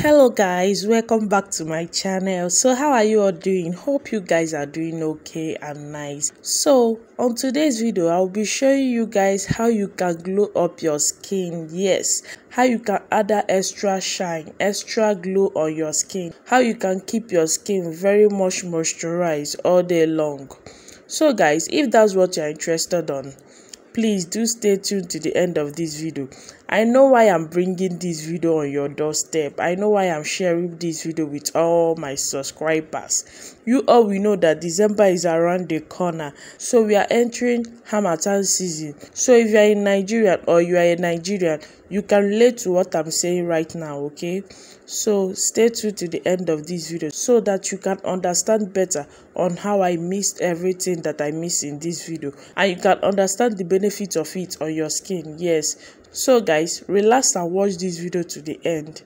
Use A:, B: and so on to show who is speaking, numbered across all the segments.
A: Hello guys, welcome back to my channel. So how are you all doing? Hope you guys are doing okay and nice. So on today's video, I'll be showing you guys how you can glow up your skin. Yes, how you can add that extra shine, extra glow on your skin, how you can keep your skin very much moisturized all day long. So guys, if that's what you're interested on, please do stay tuned to the end of this video. I know why I'm bringing this video on your doorstep. I know why I'm sharing this video with all my subscribers. You all will know that December is around the corner. So we are entering Harmattan season. So if you are in Nigeria or you are a Nigerian, you can relate to what I'm saying right now, okay? So stay tuned to the end of this video so that you can understand better on how I missed everything that I missed in this video, and you can understand the benefits of it on your skin. Yes, so guys, relax and watch this video to the end.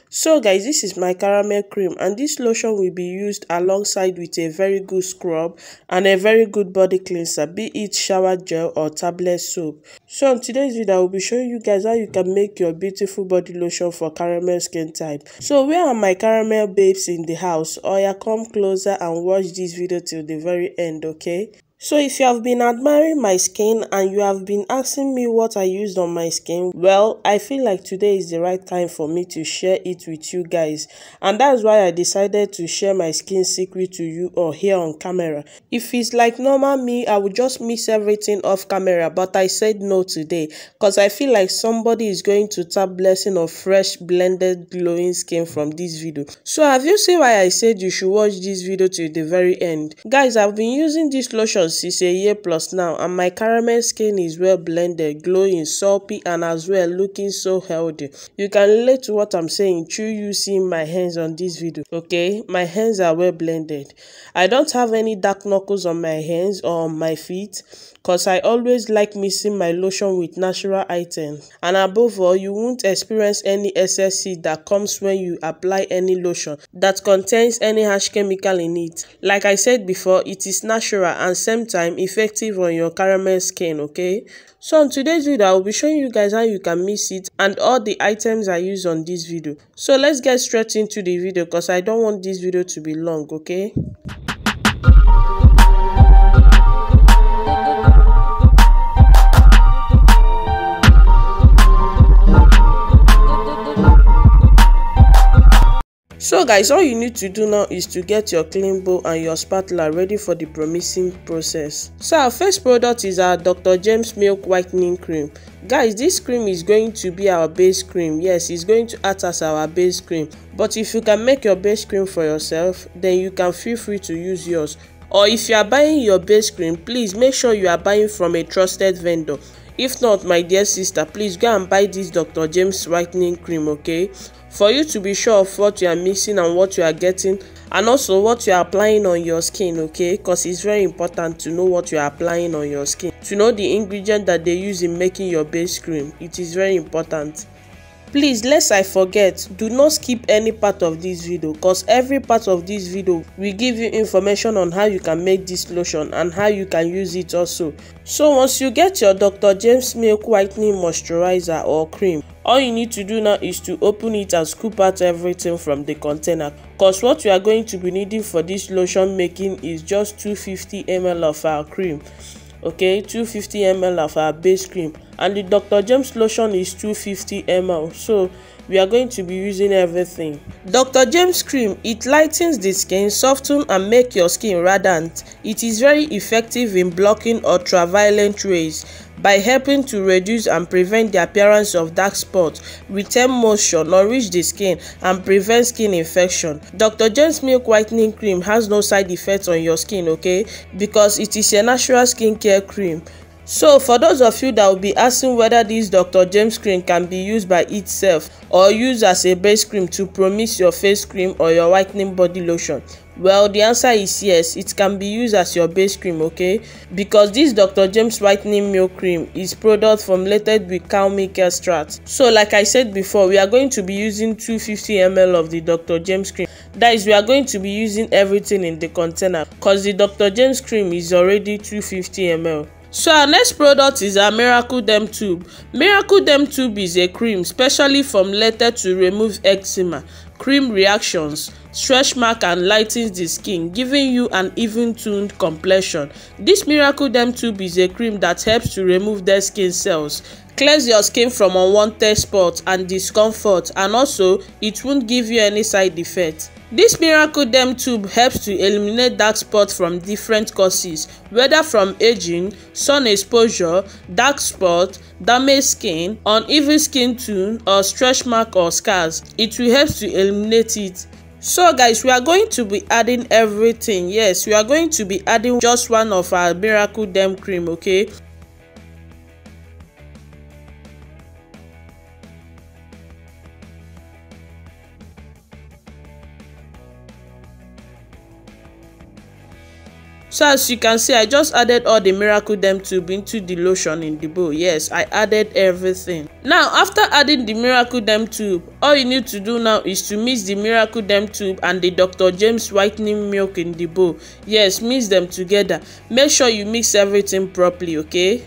A: So guys, this is my caramel cream, and this lotion will be used alongside with a very good scrub and a very good body cleanser, be it shower gel or tablet soap. So in today's video, I will be showing you guys how you can make your beautiful body lotion for caramel skin type. So where are my caramel babes in the house? Oya, come closer and watch this video till the very end, okay? So if you have been admiring my skin and you have been asking me what I used on my skin, well, I feel like today is the right time for me to share it with you guys. And that's why I decided to share my skin secret to you all here on camera. If it's like normal me, I would just miss everything off camera, but I said no today because I feel like somebody is going to tap blessing of fresh blended glowing skin from this video. So have you seen why I said you should watch this video to the very end? Guys, I've been using this lotion since a year plus now, and my caramel skin is well blended, glowing, soapy, and as well looking so healthy. You can relate to what I'm saying through you seeing my hands on this video, okay? My hands are well blended. I don't have any dark knuckles on my hands or on my feet because I always like mixing my lotion with natural items, and above all, you won't experience any excess heat that comes when you apply any lotion that contains any harsh chemical in it. Like I said before, it is natural and same time effective on your caramel skin, okay? So in today's video, I will be showing you guys how you can mix it and all the items I use on this video. So let's get straight into the video because I don't want this video to be long, okay? So guys, all you need to do now is to get your clean bowl and your spatula ready for the promising process. So our first product is our Dr. James Milk Whitening Cream. Guys, this cream is going to be our base cream. Yes, it's going to act as our base cream. But if you can make your base cream for yourself, then you can feel free to use yours. Or if you are buying your base cream, please make sure you are buying from a trusted vendor. If not, my dear sister, please go and buy this Dr. James Whitening Cream, okay? For you to be sure of what you are mixing and what you are getting, and also what you are applying on your skin, okay? Because it's very important to know what you are applying on your skin, to know the ingredient that they use in making your base cream. It is very important. Please, lest I forget, do not skip any part of this video because every part of this video will give you information on how you can make this lotion and how you can use it also. So once you get your Dr. James Milk Whitening Moisturizer or cream, all you need to do now is to open it and scoop out everything from the container, because what we are going to be needing for this lotion making is just 250 ml of our cream. Okay, 250 ml of our base cream, and the Dr. James lotion is 250 ml, so we are going to be using everything. Dr. James cream, it lightens the skin, softens and make your skin radiant. It is very effective in blocking ultraviolet rays by helping to reduce and prevent the appearance of dark spots, retain moisture, nourish the skin, and prevent skin infection. Dr. James Milk Whitening Cream has no side effects on your skin, okay? Because it is a natural skincare cream. So for those of you that will be asking whether this Dr. James cream can be used by itself or used as a base cream to promise your face cream or your whitening body lotion, well, the answer is yes, it can be used as your base cream, okay? Because this Dr. James Whitening Milk Cream is product formulated with cow milk extract. So like I said before, we are going to be using 250 ml of the Dr. James cream. That is, we are going to be using everything in the container because the Dr. James cream is already 250 ml. So our next product is our Miracle Derm Tube. Miracle Derm Tube is a cream specially formulated to remove eczema, cream reactions, stretch mark and lightens the skin, giving you an even-toned complexion. This Miracle Derm Tube is a cream that helps to remove dead skin cells, clears your skin from unwanted spots and discomfort, and also it won't give you any side effects. This Miracle Derm Tube helps to eliminate dark spots from different causes, whether from aging, sun exposure, dark spot, damaged skin, uneven skin tone, or stretch mark or scars. It will help to eliminate it. So guys, we are going to be adding everything. Yes, we are going to be adding just one of our Miracle Derm cream, okay? So as you can see, I just added all the Miracle Derm Tube into the lotion in the bowl. Yes, I added everything. Now, after adding the Miracle Derm Tube, all you need to do now is to mix the Miracle Derm Tube and the Dr. James whitening milk in the bowl. Yes, mix them together. Make sure you mix everything properly, okay?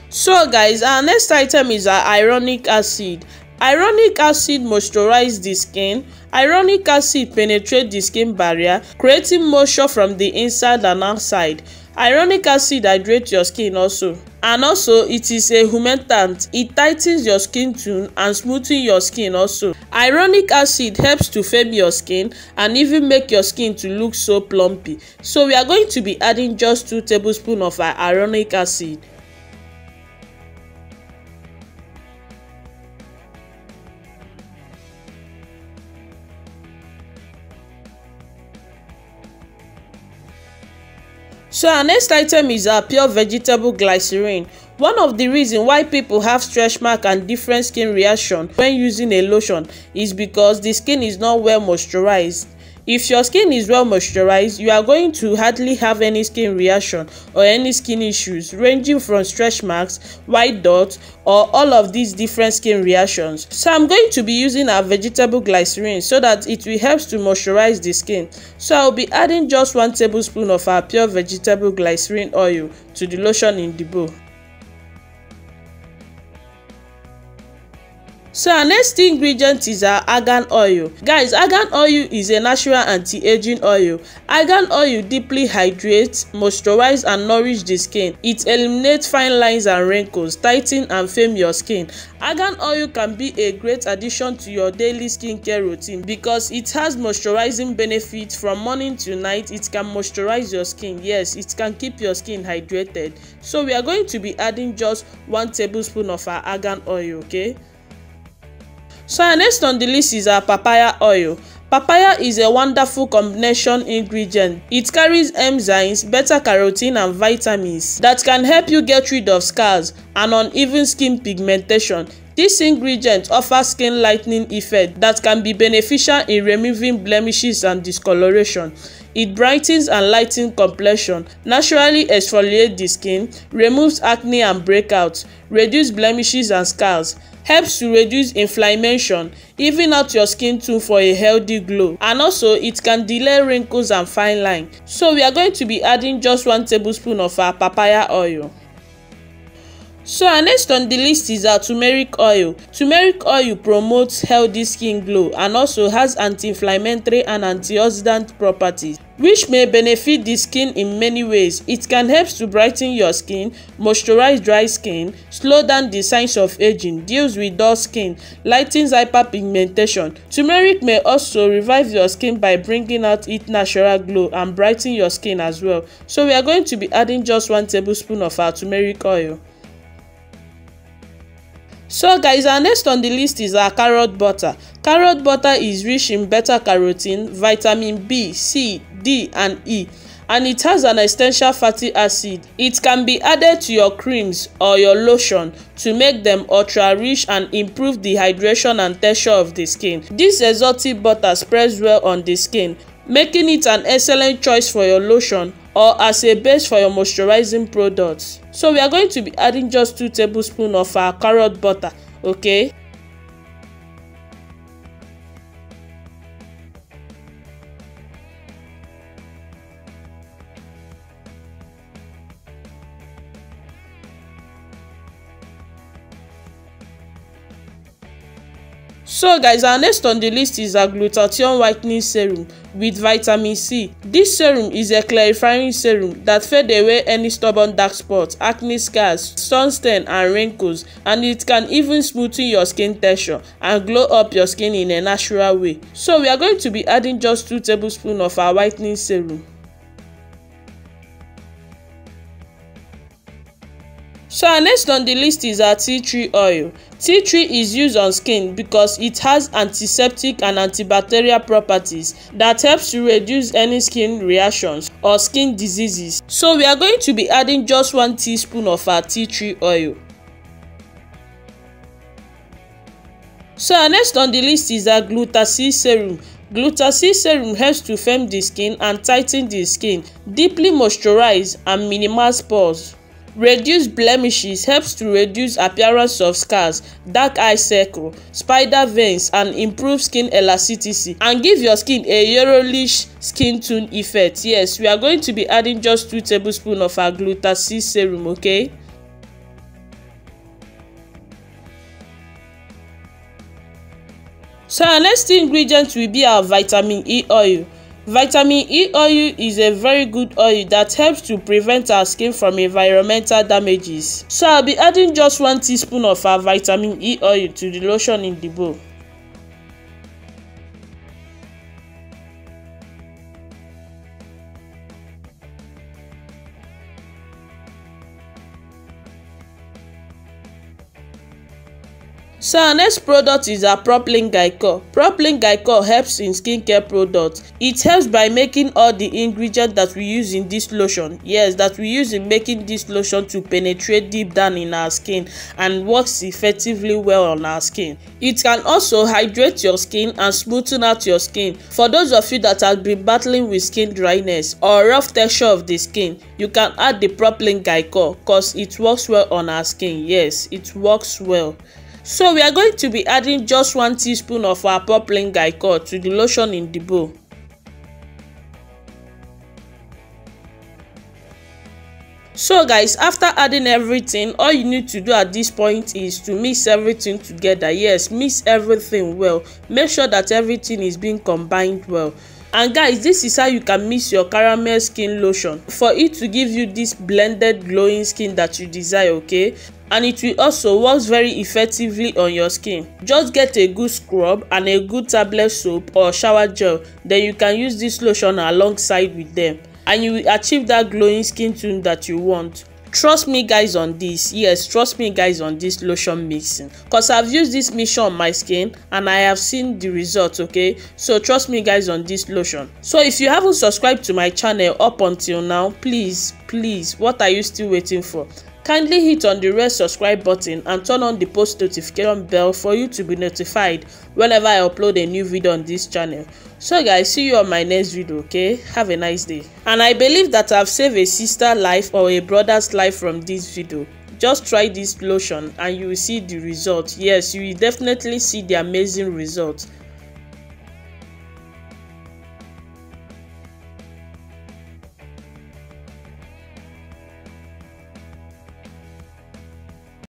A: So guys, our next item is our hyaluronic acid. Hyaluronic acid moisturizes the skin. Hyaluronic acid penetrates the skin barrier, creating moisture from the inside and outside. Hyaluronic acid hydrates your skin also. And also, it is a humectant. It tightens your skin tone and smoothens your skin also. Hyaluronic acid helps to firm your skin and even make your skin to look so plumpy. So we are going to be adding just 2 tablespoons of our hyaluronic acid. So our next item is our pure vegetable glycerine. One of the reasons why people have stretch mark and different skin reaction when using a lotion is because the skin is not well moisturized. If your skin is well moisturized, you are going to hardly have any skin reaction or any skin issues ranging from stretch marks, white dots, or all of these different skin reactions. So I'm going to be using our vegetable glycerine so that it will help to moisturize the skin. So I'll be adding just 1 tablespoon of our pure vegetable glycerine oil to the lotion in the bowl. So our next ingredient is our Argan Oil. Guys, Argan Oil is a natural anti-aging oil. Argan Oil deeply hydrates, moisturizes and nourishes the skin. It eliminates fine lines and wrinkles, tightens and firms your skin. Argan Oil can be a great addition to your daily skincare routine because it has moisturizing benefits from morning to night. It can moisturize your skin. Yes, it can keep your skin hydrated. So we are going to be adding just 1 tablespoon of our Argan Oil, okay? So our next on the list is our papaya oil. Papaya is a wonderful combination ingredient. It carries enzymes, beta-carotene and vitamins that can help you get rid of scars and uneven skin pigmentation. This ingredient offers skin lightening effect that can be beneficial in removing blemishes and discoloration. It brightens and lightens complexion, naturally exfoliates the skin, removes acne and breakouts, reduces blemishes and scars, helps to reduce inflammation, even out your skin tone for a healthy glow, and also it can delay wrinkles and fine lines. So we are going to be adding just 1 tablespoon of our papaya oil. So our next on the list is our turmeric oil. Turmeric oil promotes healthy skin glow and also has anti-inflammatory and antioxidant properties, which may benefit the skin in many ways. It can help to brighten your skin, moisturize dry skin, slow down the signs of aging, deals with dull skin, lightens hyperpigmentation. Turmeric may also revive your skin by bringing out its natural glow and brighten your skin as well. So we are going to be adding just 1 tablespoon of our turmeric oil. So guys, our next on the list is our carrot butter. Carrot butter is rich in beta-carotene, vitamin B, C, D and E, and it has an essential fatty acid. It can be added to your creams or your lotion to make them ultra rich and improve the hydration and texture of the skin. This exotic butter spreads well on the skin, making it an excellent choice for your lotion or as a base for your moisturizing products. So we are going to be adding just 2 tablespoons of our carrot butter, okay? So guys, our next on the list is a glutathione whitening serum with vitamin C. This serum is a clarifying serum that fades away any stubborn dark spots, acne scars, sunstain and wrinkles, and it can even smoothen your skin texture and glow up your skin in a natural way. So we are going to be adding just 2 tablespoons of our whitening serum. So our next on the list is our tea tree oil. Tea tree is used on skin because it has antiseptic and antibacterial properties that helps to reduce any skin reactions or skin diseases. So we are going to be adding just 1 teaspoon of our tea tree oil. So our next on the list is our Glycine Serum. Glycine Serum helps to firm the skin and tighten the skin, deeply moisturize and minimize pores. Reduce blemishes, helps to reduce appearance of scars, dark eye circle, spider veins, and improve skin elasticity and give your skin a yellowish skin tone effect. Yes, we are going to be adding just 2 tablespoons of our Glycine Serum, okay? So our next ingredient will be our vitamin E oil. Vitamin E oil is a very good oil that helps to prevent our skin from environmental damages. So I'll be adding just 1 teaspoon of our vitamin E oil to the lotion in the bowl. So our next product is our propylene glycol. Propylene glycol helps in skincare products. It helps by making all the ingredients that we use in this lotion, yes, that we use in making this lotion to penetrate deep down in our skin and works effectively well on our skin. It can also hydrate your skin and smoothen out your skin. For those of you that have been battling with skin dryness or rough texture of the skin, you can add the propylene glycol because it works well on our skin. Yes, it works well. So we are going to be adding just 1 teaspoon of our propylene glycol to the lotion in the bowl. So guys, after adding everything, all you need to do at this point is to mix everything together. Yes, mix everything well. Make sure that everything is being combined well. And guys, this is how you can mix your caramel skin lotion for it to give you this blended glowing skin that you desire, okay? And it will also work very effectively on your skin. Just get a good scrub and a good tablet soap or shower gel, then you can use this lotion alongside with them and you will achieve that glowing skin tone that you want. Trust me guys on this. Yes, trust me guys on this lotion mixing, because I've used this mixture on my skin and I have seen the results, okay? So trust me guys on this lotion. So if you haven't subscribed to my channel up until now, please, what are you still waiting for? Kindly hit on the red subscribe button and turn on the post notification bell for you to be notified whenever I upload a new video on this channel. So guys, see you on my next video, okay? Have a nice day. And I believe that I've saved a sister life or a brother's life from this video. Just try this lotion and you will see the result. Yes, you will definitely see the amazing result.